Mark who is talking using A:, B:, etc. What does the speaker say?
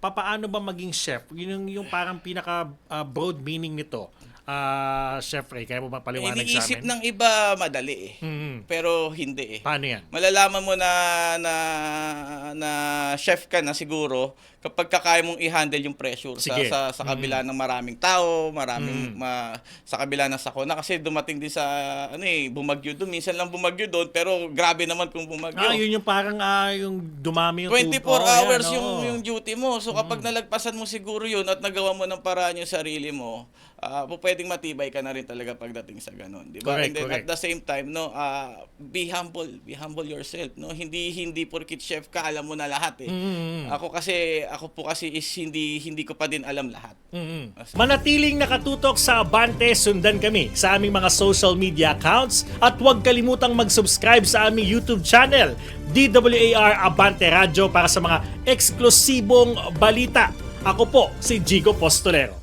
A: papaano ba maging chef? Yun yung parang pinaka broad meaning nito. Chef Ray, kaya mo ba paliwanag sa
B: Iniisip
A: amin?
B: ng iba madali eh.
A: Mhm.
B: Pero hindi eh.
A: Paano yan?
B: Malalaman mo na chef ka na siguro kapag kaya mong i-handle yung pressure
A: Sige.
B: sa kabila ng maraming tao, sa kabila ng sakuna kasi dumating din sa bumagyo doon. Minsan lang bumagyo doon pero grabe naman kung bumagyo.
A: Yun yung parang yung dumami yung
B: 24
A: tubig.
B: hours
A: Yan, oo.
B: yung duty mo. So kapag nalagpasan mo siguro yun at nagawa mo ng paraan yung sarili mo, pwedeng matibay ka na rin talaga pagdating sa ganun, di ba?
A: Correct,
B: And then
A: correct.
B: at the same time, no, be humble yourself, no? Hindi porkit chef ka alam mo na lahat eh. Ako po kasi is hindi ko pa din alam lahat.
A: Manatiling nakatutok sa Abante, sundan kami sa aming mga social media accounts at huwag kalimutang mag-subscribe sa aming YouTube channel, DWAR Abante Radio, para sa mga eksklusibong balita. Ako po si Jigo Postolero.